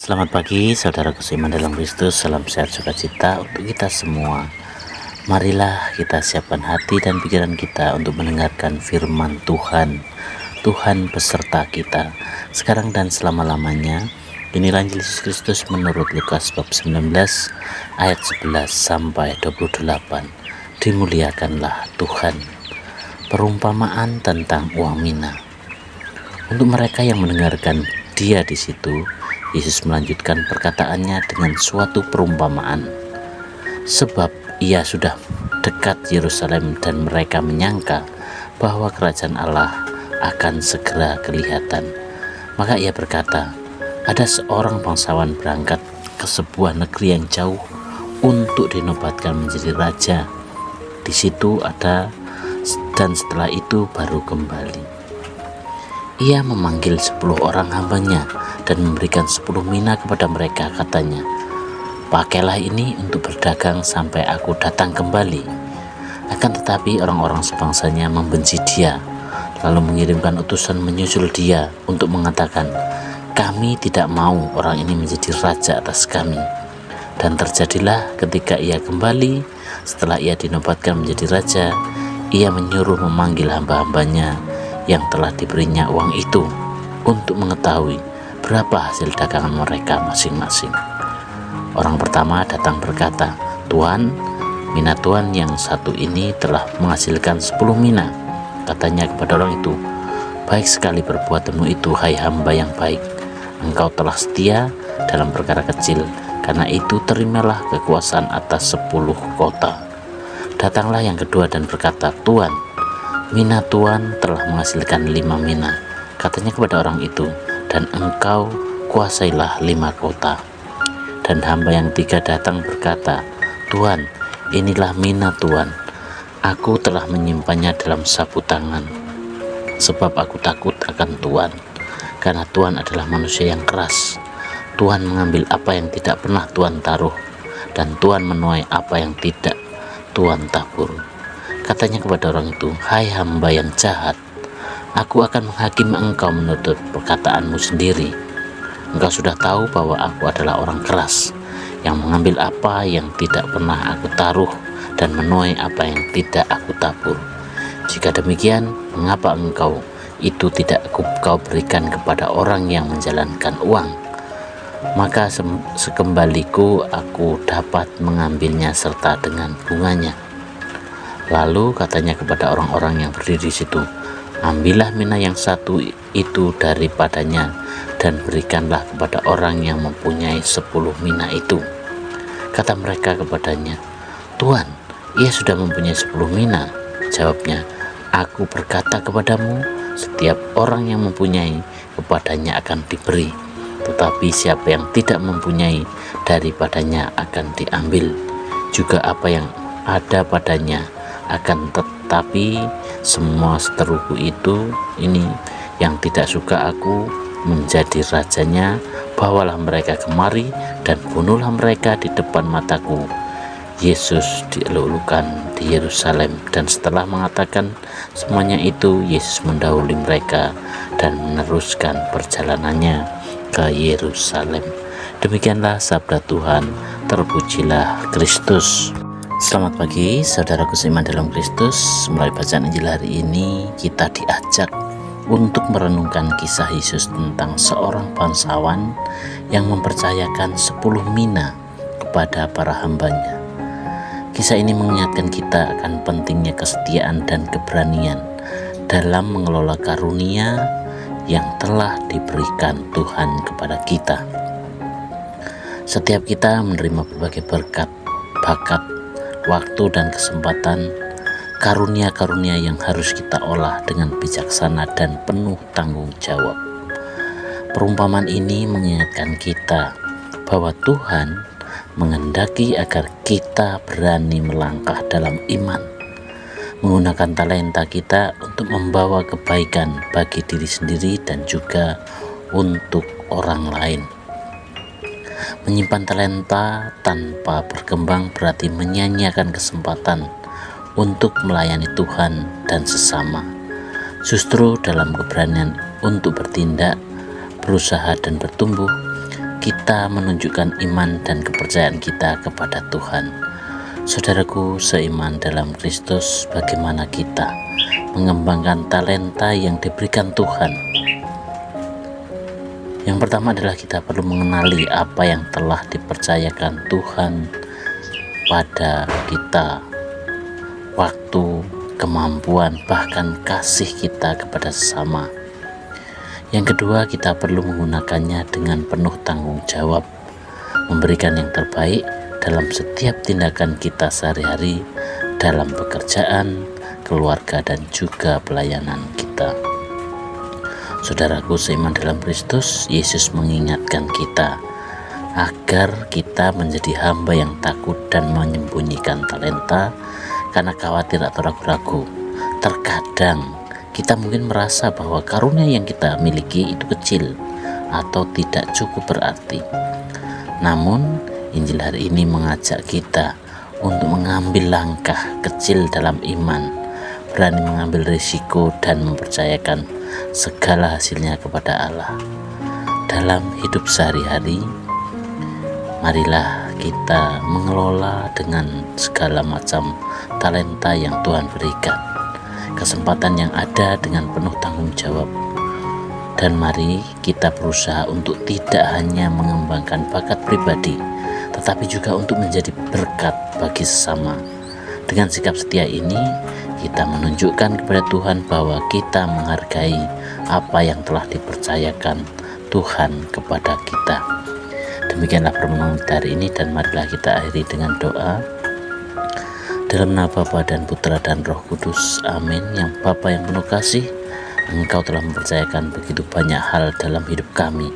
Selamat pagi saudara seiman dalam Kristus. Salam sehat sukacita untuk kita semua. Marilah kita siapkan hati dan pikiran kita untuk mendengarkan firman Tuhan. Tuhan beserta kita sekarang dan selama-lamanya. Inilah Injil Yesus Kristus menurut Lukas bab 19 ayat 11 sampai 28. Dimuliakanlah Tuhan. Perumpamaan tentang uang mina. Untuk mereka yang mendengarkan dia di situ, Yesus melanjutkan perkataannya dengan suatu perumpamaan. Sebab ia sudah dekat Yerusalem dan mereka menyangka bahwa kerajaan Allah akan segera kelihatan. Maka ia berkata, ada seorang bangsawan berangkat ke sebuah negeri yang jauh untuk dinobatkan menjadi raja. Di situ ada dan setelah itu baru kembali. Ia memanggil 10 orang hambanya dan memberikan 10 mina kepada mereka, katanya, pakailah ini untuk berdagang sampai aku datang kembali. Akan tetapi orang-orang sebangsanya membenci dia, lalu mengirimkan utusan menyusul dia untuk mengatakan, kami tidak mau orang ini menjadi raja atas kami. Dan terjadilah ketika ia kembali, setelah ia dinobatkan menjadi raja, ia menyuruh memanggil hamba-hambanya yang telah diberinya uang itu untuk mengetahui berapa hasil dagangan mereka masing-masing. Orang pertama datang berkata, Tuan, mina Tuan yang satu ini telah menghasilkan 10 mina. Katanya kepada orang itu, baik sekali perbuatanmu itu, hai hamba yang baik. Engkau telah setia dalam perkara kecil, karena itu terimalah kekuasaan atas 10 kota. Datanglah yang kedua dan berkata, Tuan, mina Tuan telah menghasilkan 5 mina. Katanya kepada orang itu, dan engkau kuasailah 5 kota. Dan hamba yang ketiga datang berkata, Tuan, inilah mina Tuan. Aku telah menyimpannya dalam sapu tangan, sebab aku takut akan Tuan, karena Tuan adalah manusia yang keras. Tuan mengambil apa yang tidak pernah Tuan taruh, dan Tuan menuai apa yang tidak Tuan tabur. Katanya kepada orang itu, hai hamba yang jahat, aku akan menghakimi engkau menurut perkataanmu sendiri. Engkau sudah tahu bahwa aku adalah orang keras, yang mengambil apa yang tidak pernah aku taruh dan menuai apa yang tidak aku tabur. Jika demikian, mengapa engkau itu tidak kau berikan kepada orang yang menjalankan uang? Maka sekembaliku aku dapat mengambilnya serta dengan bunganya. Lalu katanya kepada orang-orang yang berdiri di situ, ambillah mina yang satu itu daripadanya dan berikanlah kepada orang yang mempunyai 10 mina itu. Kata mereka kepadanya, Tuan, ia sudah mempunyai 10 mina. Jawabnya, aku berkata kepadamu, setiap orang yang mempunyai kepadanya akan diberi, tetapi siapa yang tidak mempunyai, daripadanya akan diambil juga apa yang ada padanya. Akan tetapi semua seteruku ini yang tidak suka aku menjadi rajanya, bawalah mereka kemari dan bunuhlah mereka di depan mataku. Yesus dielulukan di Yerusalem, dan setelah mengatakan semuanya itu, Yesus mendahului mereka dan meneruskan perjalanannya ke Yerusalem. Demikianlah sabda Tuhan. Terpujilah Kristus. Selamat pagi saudaraku seiman dalam Kristus. Melalui bacaan Injil hari ini kita diajak untuk merenungkan kisah Yesus tentang seorang bangsawan yang mempercayakan 10 mina kepada para hambanya. Kisah ini mengingatkan kita akan pentingnya kesetiaan dan keberanian dalam mengelola karunia yang telah diberikan Tuhan kepada kita. Setiap kita menerima berbagai berkat, bakat, waktu dan kesempatan, karunia-karunia yang harus kita olah dengan bijaksana dan penuh tanggung jawab. Perumpamaan ini mengingatkan kita bahwa Tuhan menghendaki agar kita berani melangkah dalam iman, menggunakan talenta kita untuk membawa kebaikan bagi diri sendiri dan juga untuk orang lain. Menyimpan talenta tanpa berkembang berarti menyia-nyiakan kesempatan untuk melayani Tuhan dan sesama. Justru dalam keberanian untuk bertindak, berusaha dan bertumbuh, kita menunjukkan iman dan kepercayaan kita kepada Tuhan. Saudaraku seiman dalam Kristus, bagaimana kita mengembangkan talenta yang diberikan Tuhan? Yang pertama adalah kita perlu mengenali apa yang telah dipercayakan Tuhan pada kita, waktu, kemampuan, bahkan kasih kita kepada sesama. Yang kedua, kita perlu menggunakannya dengan penuh tanggung jawab, memberikan yang terbaik dalam setiap tindakan kita sehari-hari, dalam pekerjaan, keluarga, dan juga pelayanan kita. Saudaraku seiman dalam Kristus, Yesus mengingatkan kita agar kita menjadi hamba yang takut dan menyembunyikan talenta karena khawatir atau ragu-ragu. Terkadang kita mungkin merasa bahwa karunia yang kita miliki itu kecil atau tidak cukup berarti. Namun, Injil hari ini mengajak kita untuk mengambil langkah kecil dalam iman, berani mengambil risiko dan mempercayakan segala hasilnya kepada Allah. Dalam hidup sehari-hari, marilah kita mengelola dengan segala macam talenta yang Tuhan berikan, kesempatan yang ada dengan penuh tanggung jawab. Dan mari kita berusaha untuk tidak hanya mengembangkan bakat pribadi, tetapi juga untuk menjadi berkat bagi sesama. Dengan sikap setia ini, kita menunjukkan kepada Tuhan bahwa kita menghargai apa yang telah dipercayakan Tuhan kepada kita. Demikianlah permenungan hari ini, dan marilah kita akhiri dengan doa. Dalam nama Bapa dan Putra dan Roh Kudus, amin. Yang Bapa yang penuh kasih, Engkau telah mempercayakan begitu banyak hal dalam hidup kami.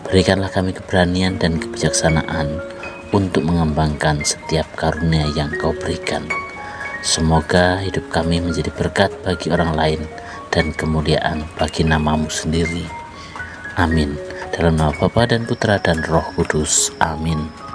Berikanlah kami keberanian dan kebijaksanaan untuk mengembangkan setiap karunia yang Kau berikan. Semoga hidup kami menjadi berkat bagi orang lain dan kemuliaan bagi nama-Mu sendiri. Amin. Dalam nama Bapa dan Putra dan Roh Kudus, amin.